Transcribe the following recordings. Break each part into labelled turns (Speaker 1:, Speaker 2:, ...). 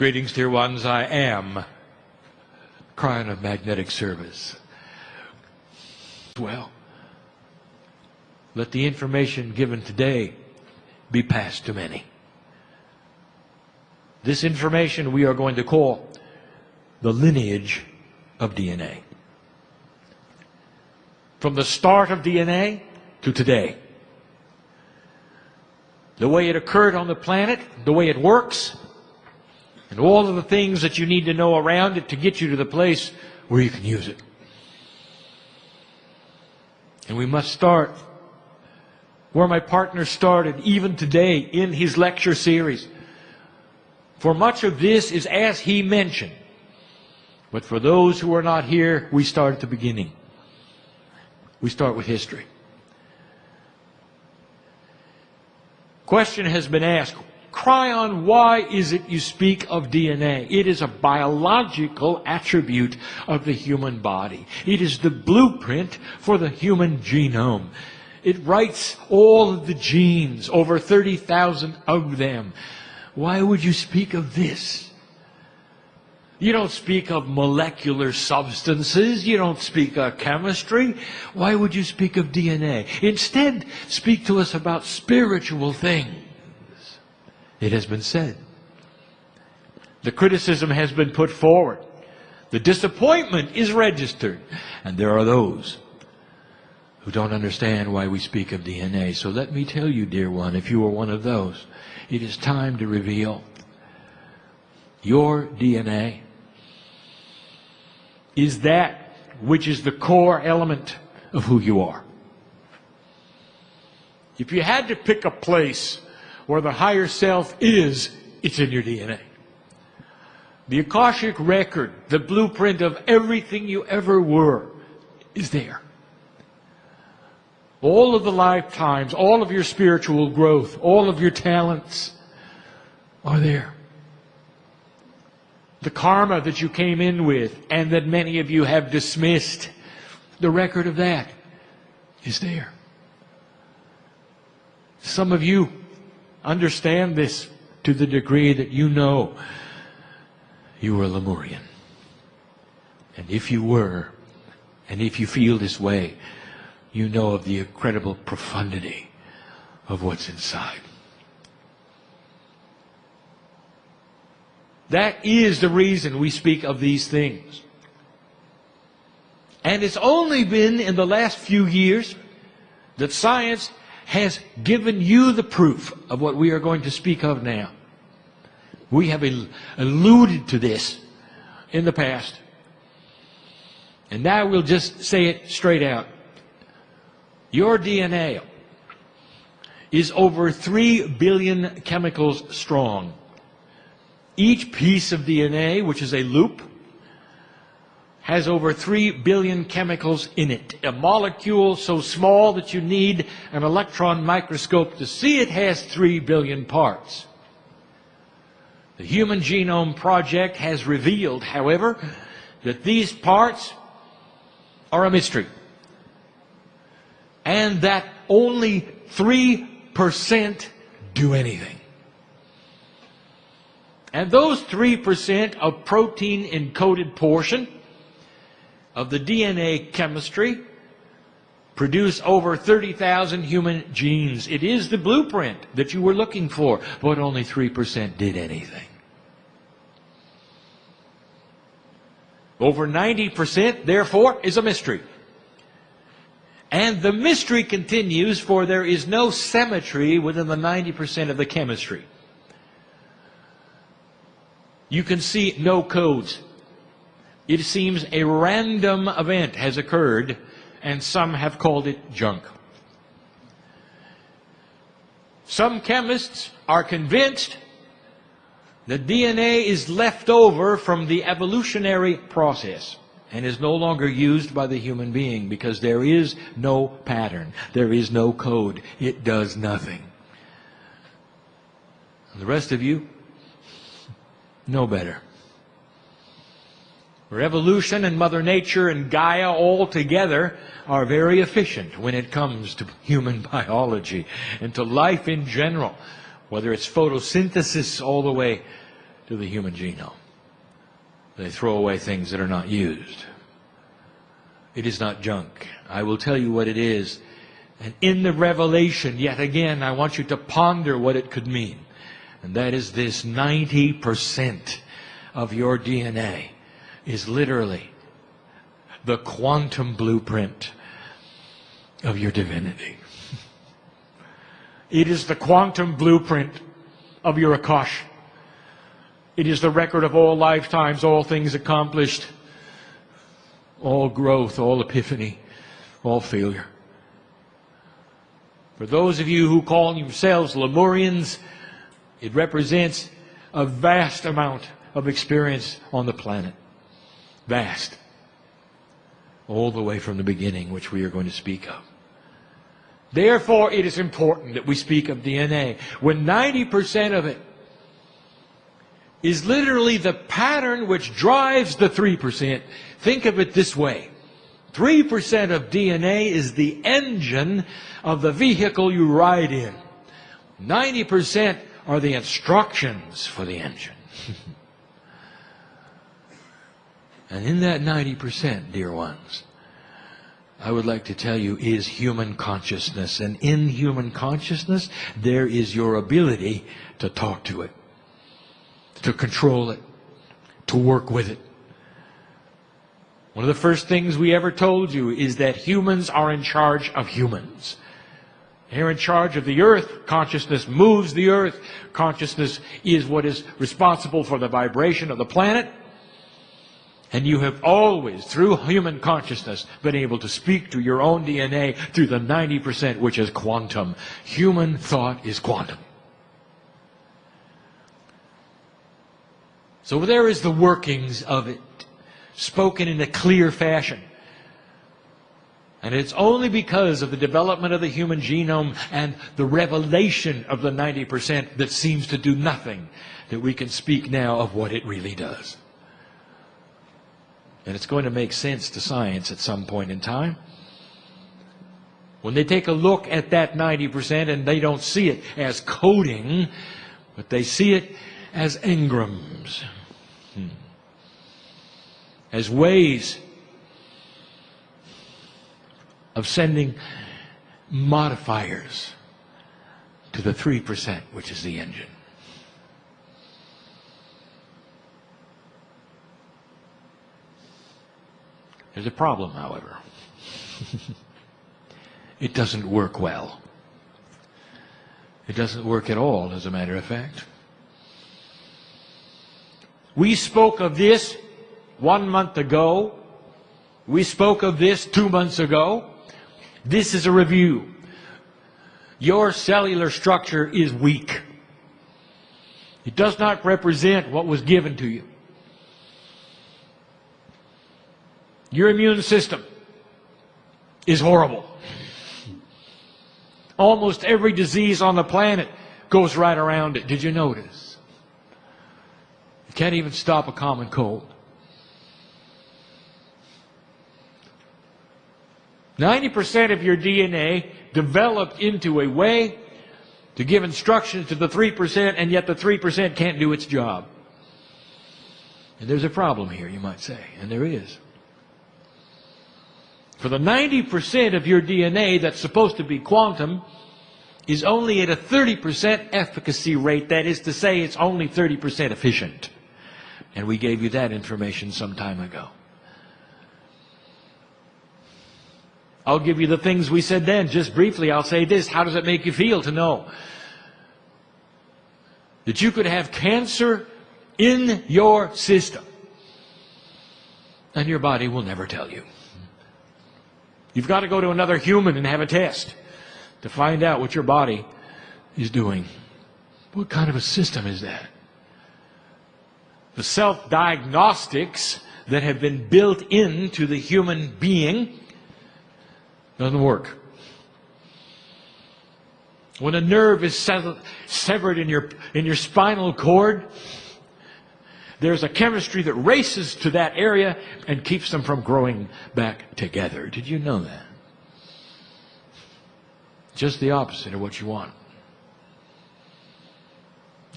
Speaker 1: Greetings, dear ones. I am crying of magnetic service. Well, let the information given today be passed to many. This information we are going to call the lineage of DNA. From the start of DNA to today. The way it occurred on the planet, the way it works, and all of the things that you need to know around it to get you to the place where you can use it. And we must start where my partner started, even today in his lecture series. For much of this is as he mentioned. But for those who are not here, we start at the beginning. We start with history. Question has been asked, Cryon, why is it you speak of DNA? It is a biological attribute of the human body. It is the blueprint for the human genome. It writes all of the genes, over 30,000 of them. Why would you speak of this? You don't speak of molecular substances. You don't speak of chemistry. Why would you speak of DNA? Instead, speak to us about spiritual things. It has been said. The criticism has been put forward. The disappointment is registered. And there are those who don't understand why we speak of DNA. So let me tell you, dear one, if you are one of those, it is time to reveal your DNA is that which is the core element of who you are. If you had to pick a place where the higher self is, it's in your DNA. The Akashic record, the blueprint of everything you ever were, is there. All of the lifetimes, all of your spiritual growth, all of your talents are there. The karma that you came in with and that many of you have dismissed, the record of that is there. Some of you understand this to the degree that you know you were Lemurian. And if you were, and if you feel this way, you know of the incredible profundity of what's inside. That is the reason we speak of these things. And it's only been in the last few years that science has given you the proof of what we are going to speak of now. We have alluded to this in the past. And now we'll just say it straight out. Your DNA is over 3 billion chemicals strong. Each piece of DNA, which is a loop, has over 3 billion chemicals in it. A molecule so small that you need an electron microscope to see it has 3 billion parts. The Human Genome Project has revealed, however, that these parts are a mystery. And that only 3% do anything. And those 3% of protein-encoded portion of the DNA chemistry produce over 30,000 human genes. It is the blueprint that you were looking for, but only 3% did anything. Over 90%, therefore, is a mystery. And the mystery continues, for there is no symmetry within the 90% of the chemistry. You can see no codes. It seems a random event has occurred, and some have called it junk. Some chemists are convinced that DNA is left over from the evolutionary process and is no longer used by the human being because there is no pattern, there is no code. It does nothing. And the rest of you know better. Revolution and Mother Nature and Gaia all together are very efficient when it comes to human biology and to life in general, whether it's photosynthesis all the way to the human genome. They throw away things that are not used. It is not junk. I will tell you what it is. And in the revelation, yet again, I want you to ponder what it could mean. And that is this: 90% of your DNA is literally the quantum blueprint of your divinity. It is the quantum blueprint of your Akash. It is the record of all lifetimes, all things accomplished, all growth, all epiphany, all failure. For those of you who call yourselves Lemurians, it represents a vast amount of experience on the planet. Vast. All the way from the beginning, which we are going to speak of. Therefore, it is important that we speak of DNA. When 90% of it is literally the pattern which drives the 3%, think of it this way. 3% of DNA is the engine of the vehicle you ride in. 90% are the instructions for the engine. And in that 90%, dear ones, I would like to tell you, is human consciousness. And in human consciousness, there is your ability to talk to it, to control it, to work with it. One of the first things we ever told you is that humans are in charge of humans. They're in charge of the earth. Consciousness moves the earth. Consciousness is what is responsible for the vibration of the planet. And you have always, through human consciousness, been able to speak to your own DNA through the 90%, which is quantum. Human thought is quantum. So there is the workings of it, spoken in a clear fashion. And it's only because of the development of the human genome and the revelation of the 90% that seems to do nothing that we can speak now of what it really does. And it's going to make sense to science at some point in time. When they take a look at that 90% and they don't see it as coding, but they see it as engrams, as ways of sending modifiers to the 3%, which is the engine. There's a problem, however. It doesn't work well. It doesn't work at all, as a matter of fact. We spoke of this 1 month ago. We spoke of this 2 months ago. This is a review. Your cellular structure is weak. It does not represent what was given to you. Your immune system is horrible. Almost every disease on the planet goes right around it. Did you notice? You can't even stop a common cold. 90% of your DNA developed into a way to give instructions to the 3%, and yet the 3% can't do its job. And there's a problem here, you might say, and there is. For the 90% of your DNA that's supposed to be quantum is only at a 30% efficacy rate. That is to say, it's only 30% efficient. And we gave you that information some time ago. I'll give you the things we said then. Just briefly, I'll say this. How does it make you feel to know that you could have cancer in your system and your body will never tell you? You've got to go to another human and have a test to find out what your body is doing. What kind of a system is that? The self-diagnostics that have been built into the human being doesn't work. When a nerve is severed in your spinal cord, there's a chemistry that races to that area and keeps them from growing back together. Did you know that? Just the opposite of what you want.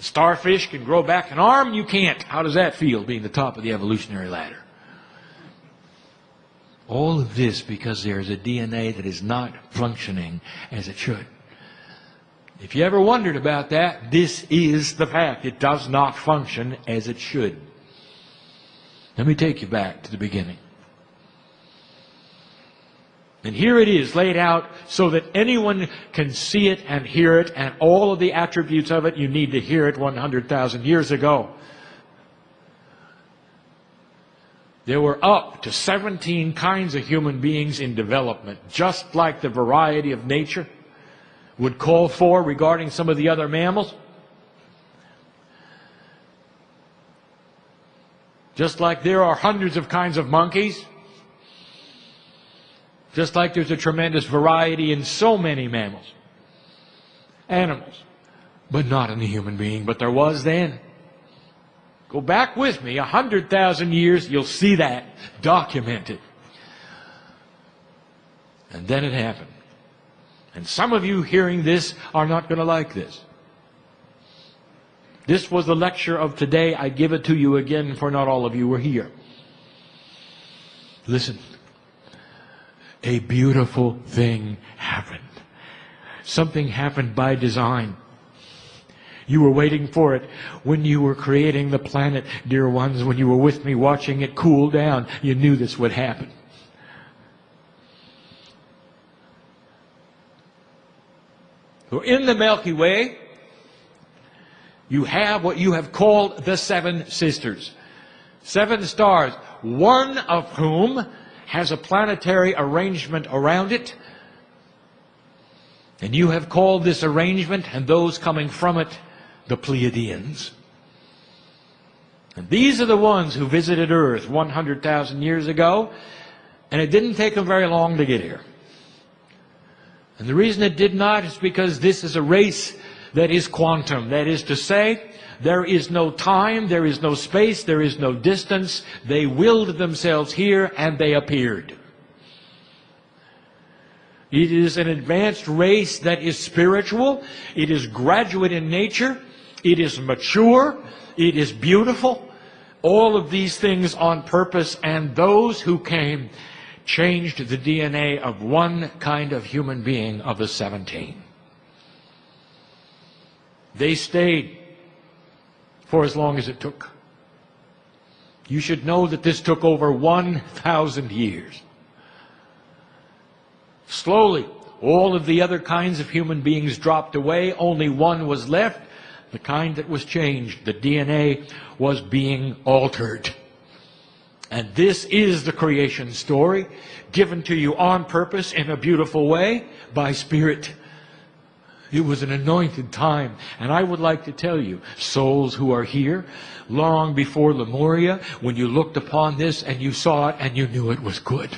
Speaker 1: Starfish can grow back an arm, you can't. How does that feel, being the top of the evolutionary ladder? All of this because there is a DNA that is not functioning as it should. If you ever wondered about that, this is the fact. It does not function as it should. Let me take you back to the beginning. And here it is laid out so that anyone can see it and hear it, and all of the attributes of it. You need to hear it 100,000 years ago. There were up to 17 kinds of human beings in development, just like the variety of nature would call for regarding some of the other mammals. Just like there are hundreds of kinds of monkeys. Just like there's a tremendous variety in so many mammals, animals, but not in the human being. But there was then. Go back with me 100,000 years, you'll see that documented. And then it happened. And some of you hearing this are not going to like this. This was the lecture of today. I give it to you again, for not all of you were here. Listen. A beautiful thing happened. Something happened by design. You were waiting for it when you were creating the planet, dear ones. When you were with me watching it cool down, you knew this would happen. So in the Milky Way, you have what you have called the Seven Sisters. 7 stars, one of whom has a planetary arrangement around it. And you have called this arrangement and those coming from it the Pleiadians. And these are the ones who visited Earth 100,000 years ago, and it didn't take them very long to get here. And the reason it did not is because this is a race that is quantum. That is to say, there is no time, there is no space, there is no distance. They willed themselves here and they appeared. It is an advanced race that is spiritual. It is graduate in nature. It is mature. It is beautiful. All of these things on purpose, and those who came changed the DNA of one kind of human being of the 17. They stayed for as long as it took. You should know that this took over 1,000 years. Slowly, all of the other kinds of human beings dropped away. Only one was left, the kind that was changed. The DNA was being altered. And this is the creation story, given to you on purpose in a beautiful way by Spirit. It was an anointed time. And I would like to tell you, souls who are here, long before Lemuria, when you looked upon this and you saw it and you knew it was good.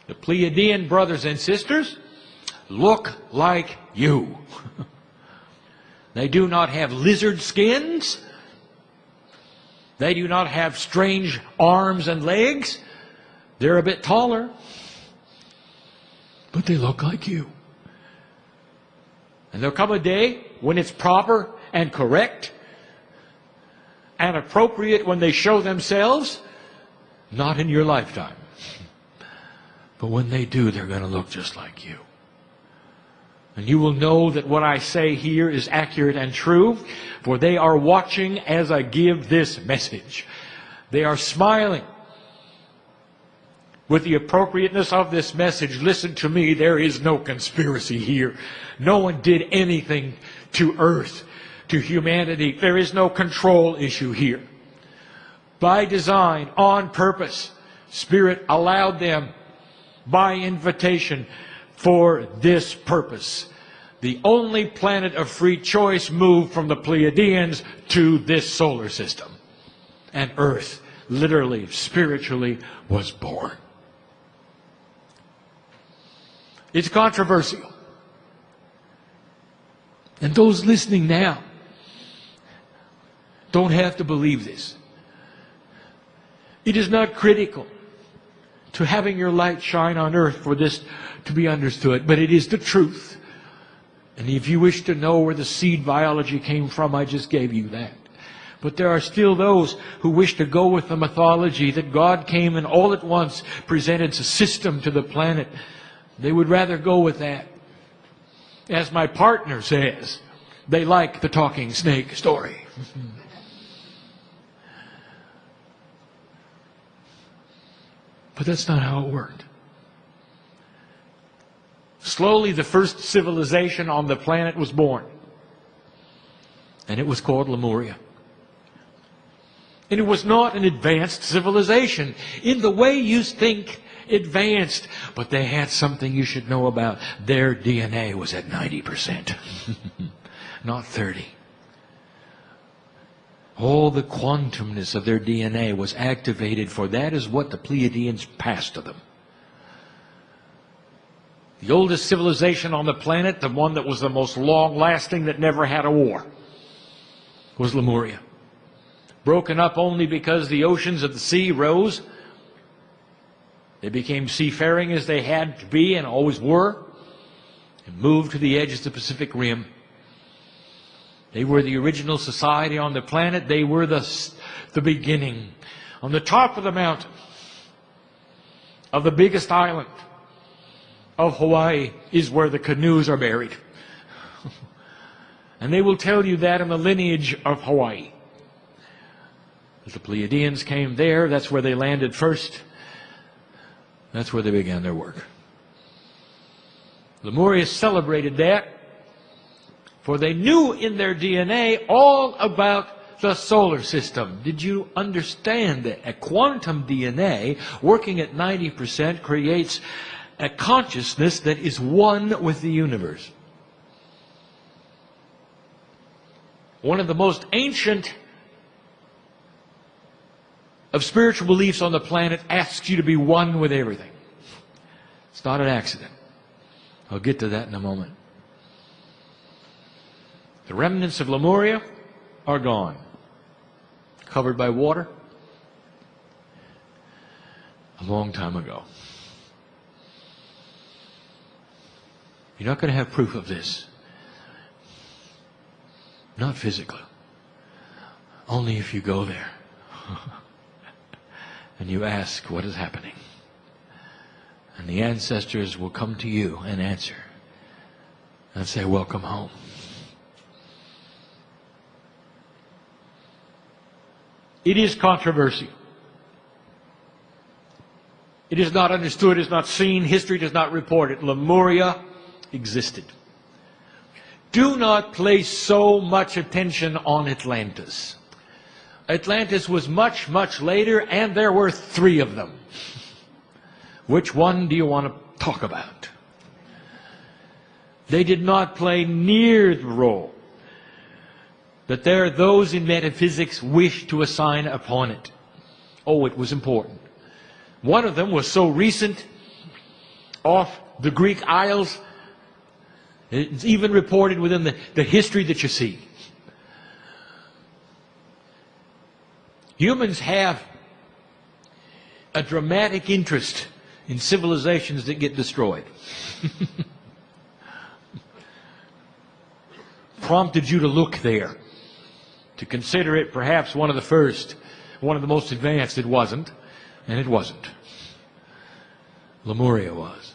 Speaker 1: The Pleiadian brothers and sisters look like you. They do not have lizard skins. They do not have strange arms and legs. They're a bit taller. But they look like you. And there'll come a day when it's proper and correct and appropriate when they show themselves, not in your lifetime. But when they do, they're going to look just like you. And you will know that what I say here is accurate and true, for they are watching as I give this message. They are smiling with the appropriateness of this message. Listen to me, there is no conspiracy here. No one did anything to Earth, to humanity. There is no control issue here. By design, on purpose, Spirit allowed them by invitation for this purpose. The only planet of free choice moved from the Pleiadians to this solar system. And Earth, literally, spiritually, was born. It's controversial. And those listening now don't have to believe this. It is not critical to having your light shine on Earth for this to be understood, but it is the truth. And if you wish to know where the seed biology came from, I just gave you that. But there are still those who wish to go with the mythology that God came and all at once presented a system to the planet. They would rather go with that. As my partner says, they like the talking snake story. But that's not how it worked. Slowly, the first civilization on the planet was born. And it was called Lemuria. And it was not an advanced civilization in the way you think advanced. But they had something you should know about. Their DNA was at 90%, not 30%. All the quantumness of their DNA was activated, for that is what the Pleiadians passed to them. The oldest civilization on the planet, the one that was the most long-lasting, that never had a war, was Lemuria. Broken up only because the oceans of the sea rose. They became seafaring as they had to be and always were, and moved to the edge of the Pacific Rim. They were the original society on the planet. They were the beginning. On the top of the mountain of the biggest island of Hawaii is where the canoes are buried. And they will tell you that in the lineage of Hawaii. The Pleiadians came there. That's where they landed first. That's where they began their work. Lemuria celebrated that, for they knew in their DNA all about the solar system. Did you understand that a quantum DNA working at 90% creates a consciousness that is one with the universe? One of the most ancient of spiritual beliefs on the planet asks you to be one with everything. It's not an accident. I'll get to that in a moment. The remnants of Lemuria are gone, covered by water a long time ago. You're not going to have proof of this. Not physically. Only if you go there and you ask what is happening. And the ancestors will come to you and answer and say, welcome home. It is controversial. It is not understood, it is not seen, history does not report it. Lemuria existed. Do not place so much attention on Atlantis. Atlantis was much, much later, and there were 3 of them. Which one do you want to talk about? They did not play near the role that there those in metaphysics wish to assign upon it. Oh, it was important. One of them was so recent, off the Greek Isles, it's even reported within the history that you see. Humans have a dramatic interest in civilizations that get destroyed. Prompted you to look there, to consider it perhaps one of the first, one of the most advanced. It wasn't, and it wasn't. Lemuria was.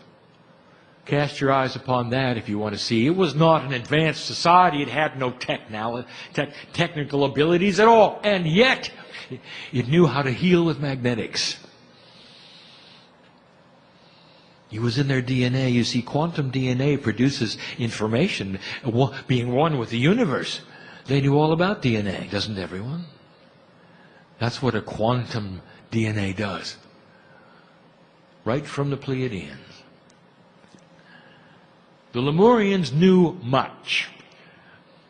Speaker 1: Cast your eyes upon that if you want to see. It was not an advanced society. It had no technical abilities at all. And yet, it knew how to heal with magnetics. It was in their DNA. You see, quantum DNA produces information, being one with the universe. They knew all about DNA, doesn't everyone? That's what a quantum DNA does. Right from the Pleiadians. The Lemurians knew much.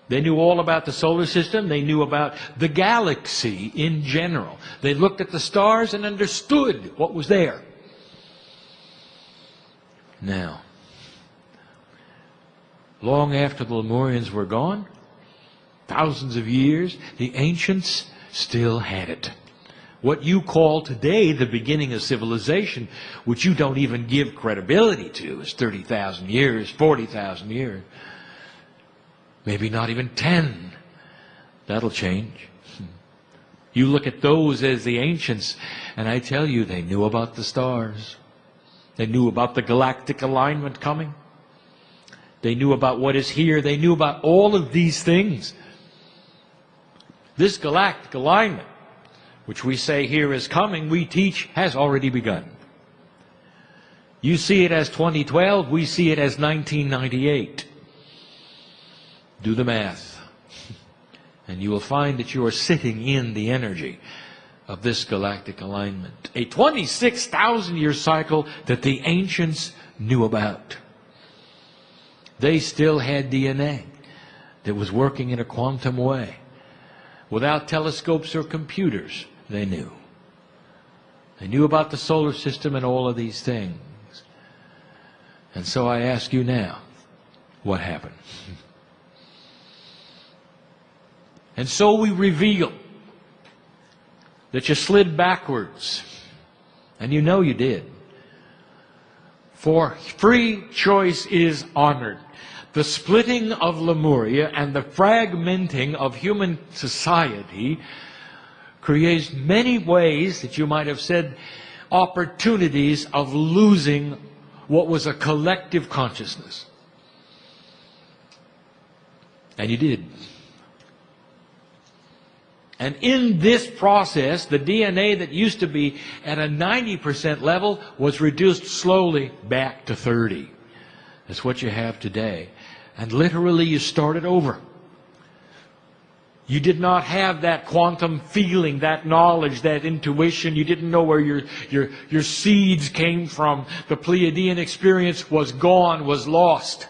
Speaker 1: They knew all about the solar system. They knew about the galaxy in general. They looked at the stars and understood what was there. Now, long after the Lemurians were gone, thousands of years, the ancients still had it. What you call today the beginning of civilization, which you don't even give credibility to, is 30,000 years, 40,000 years. maybe not even 10. That'll change. You look at those as the ancients, and I tell you, they knew about the stars. They knew about the galactic alignment coming. They knew about what is here. They knew about all of these things. This galactic alignment, which we say here is coming, we teach has already begun. You see it as 2012, we see it as 1998. Do the math. And you will find that you are sitting in the energy of this galactic alignment. A 26,000-year cycle that the ancients knew about. They still had DNA that was working in a quantum way. Without telescopes or computers, they knew. They knew about the solar system and all of these things. And so I ask you now, what happened? And so we reveal that you slid backwards, and you know you did. For free choice is honored. The splitting of Lemuria and the fragmenting of human society creates many ways that you might have said opportunities of losing what was a collective consciousness. And you did. And in this process, the DNA that used to be at a 90% level was reduced slowly back to 30. That's what you have today. And literally you started over. You did not have that quantum feeling, that knowledge, that intuition. You didn't know where your seeds came from. The Pleiadian experience was gone, was lost.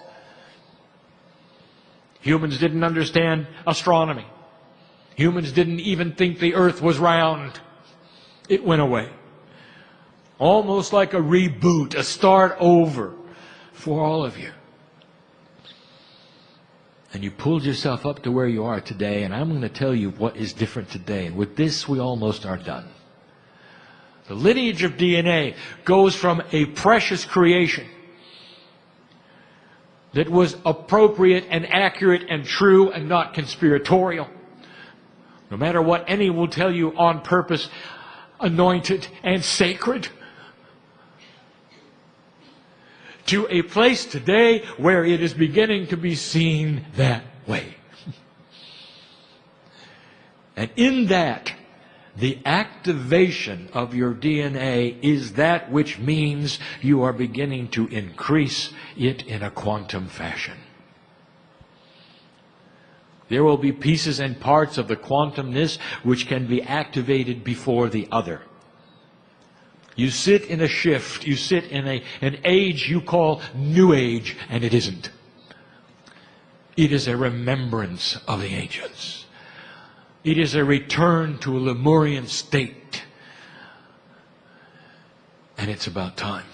Speaker 1: Humans didn't understand astronomy. Humans didn't even think the earth was round. It went away. Almost like a reboot, a start over for all of you. And you pulled yourself up to where you are today, and I'm going to tell you what is different today. And with this, we almost are done. The lineage of DNA goes from a precious creation that was appropriate and accurate and true and not conspiratorial. No matter what any will tell you, on purpose, anointed and sacred. To a place today where it is beginning to be seen that way. And in that, the activation of your DNA is that which means you are beginning to increase it in a quantum fashion. There will be pieces and parts of the quantumness which can be activated before the other. You sit in a shift, you sit in an age you call New Age, and it isn't. It is a remembrance of the ancients. It is a return to a Lemurian state. And it's about time.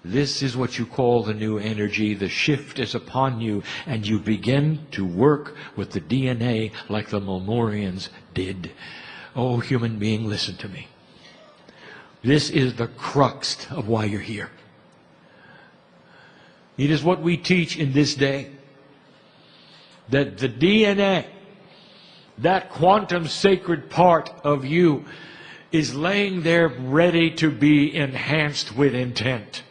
Speaker 1: This is what you call the new energy. The shift is upon you, and you begin to work with the DNA like the Lemurians did. Oh, human being, listen to me. This is the crux of why you're here. It is what we teach in this day. That the DNA, that quantum sacred part of you, is laying there ready to be enhanced with intent.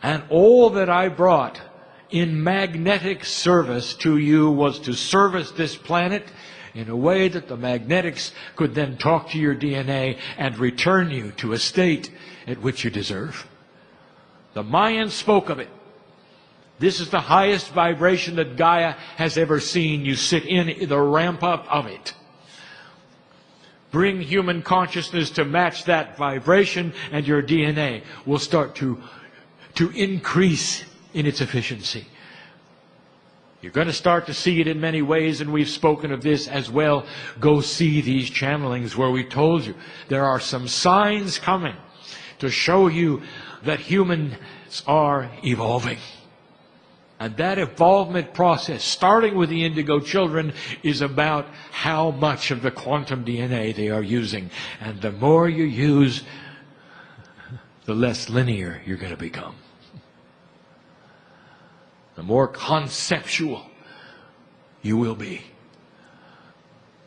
Speaker 1: And all that I brought in magnetic service to you was to service this planet in a way that the magnetics could then talk to your DNA and return you to a state at which you deserve. The Mayans spoke of it. This is the highest vibration that Gaia has ever seen. You sit in the ramp up of it. Bring human consciousness to match that vibration, and your DNA will start to increase in its efficiency. You're going to start to see it in many ways, and we've spoken of this as well. Go see these channelings where we told you there are some signs coming to show you that humans are evolving. And that evolvement process, starting with the indigo children, is about how much of the quantum DNA they are using. And the more you use, the less linear you're going to become. the more conceptual you will be.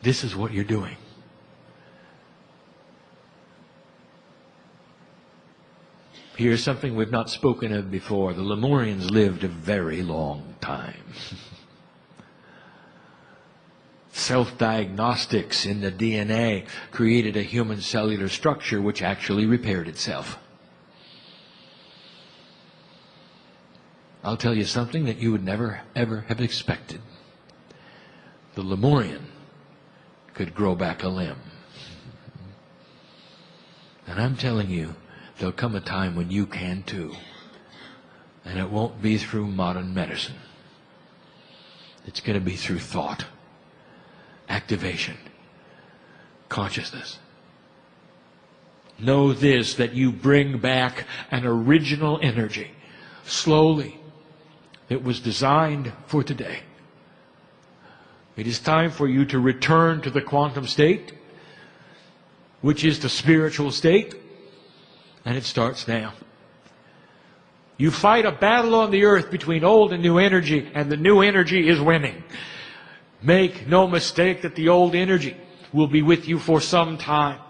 Speaker 1: This is what you're doing. Here's something we've not spoken of before. The Lemurians lived a very long time. Self-diagnostics in the DNA created a human cellular structure which actually repaired itself. I'll tell you something that you would never, ever have expected. The Lemurian could grow back a limb. And I'm telling you, there'll come a time when you can too. And it won't be through modern medicine. It's going to be through thought, activation, consciousness. Know this, that you bring back an original energy, slowly. It was designed for today. It is time for you to return to the quantum state, which is the spiritual state, and it starts now. You fight a battle on the earth between old and new energy, and the new energy is winning. Make no mistake that the old energy will be with you for some time.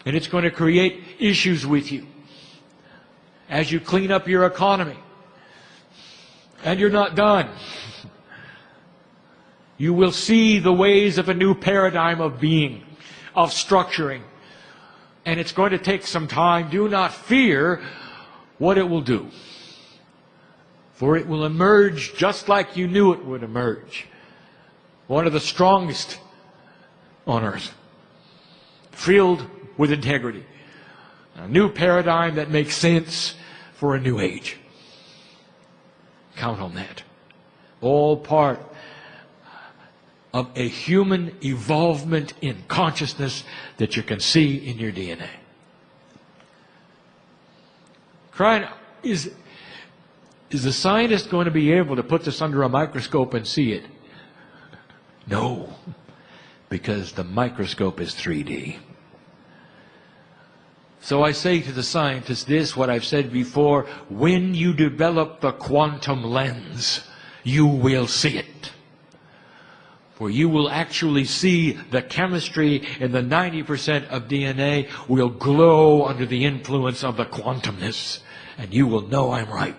Speaker 1: And it's going to create issues with you as you clean up your economy. And you're not done. You will see the ways of a new paradigm of being, of structuring. And it's going to take some time. Do not fear what it will do. For it will emerge just like you knew it would emerge. One of the strongest on earth. Filled with integrity. A new paradigm that makes sense for a new age. Count on that. All part of a human evolvement in consciousness that you can see in your DNA. Crying, is the scientist going to be able to put this under a microscope and see it? No, because the microscope is 3D. So I say to the scientist this, what I've said before, when you develop the quantum lens, you will see it. For you will actually see the chemistry in the 90% of DNA will glow under the influence of the quantumness. And you will know I'm right.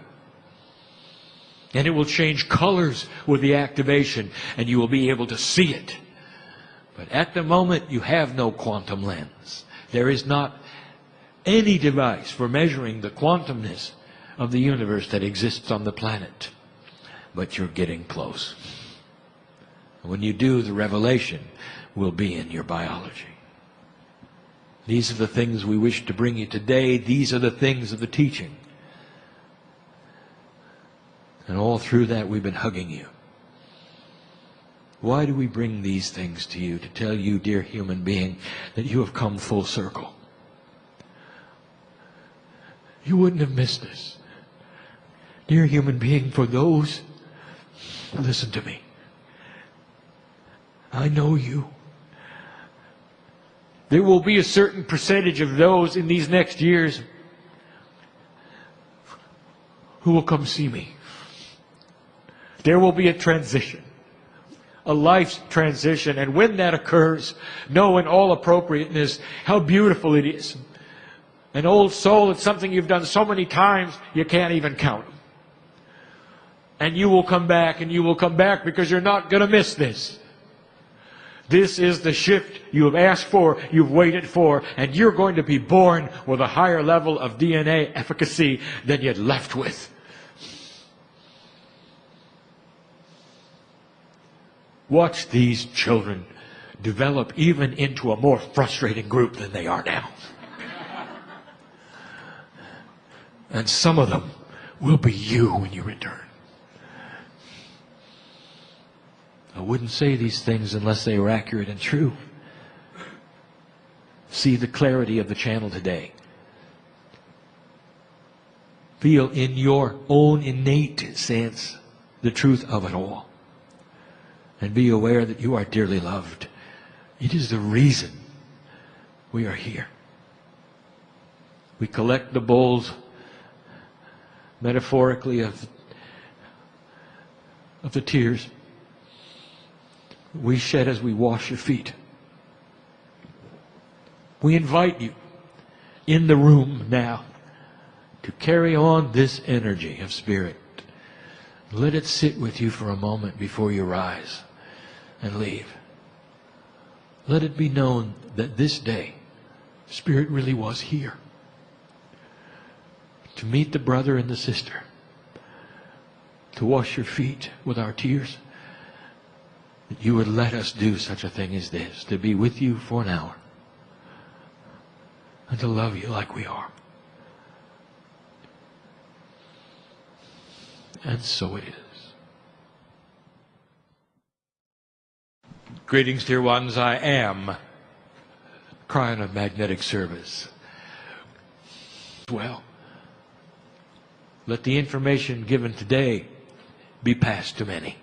Speaker 1: And it will change colors with the activation, and you will be able to see it. But at the moment, you have no quantum lens. There is not any device for measuring the quantumness of the universe that exists on the planet. But you're getting close. When you do, the revelation will be in your biology. These are the things we wish to bring you today. These are the things of the teaching. And all through that, we've been hugging you. Why do we bring these things to you? To tell you, dear human being, that you have come full circle. You wouldn't have missed this. Dear human being, for those, listen to me. I know you. There will be a certain percentage of those in these next years who will come see me. There will be a transition, a life's transition, and when that occurs, know in all appropriateness how beautiful it is. An old soul, it's something you've done so many times, you can't even count. And you will come back, and you will come back because you're not going to miss this. This is the shift you have asked for, you've waited for, and you're going to be born with a higher level of DNA efficacy than you'd left with. Watch these children develop even into a more frustrating group than they are now. And some of them will be you when you return. I wouldn't say these things unless they were accurate and true. See the clarity of the channel today. Feel in your own innate sense the truth of it all. And be aware that you are dearly loved. It is the reason we are here. We collect the bowls, metaphorically, of of the tears we shed as we wash your feet. We invite you in the room now to carry on this energy of spirit. Let it sit with you for a moment before you rise and leave. Let it be known that this day, Spirit really was here to meet the brother and the sister, to wash your feet with our tears, that you would let us do such a thing as this, to be with you for an hour and to love you like we are. And so it is. Greetings, dear ones. I am crying of magnetic service. Well, let the information given today be passed to many.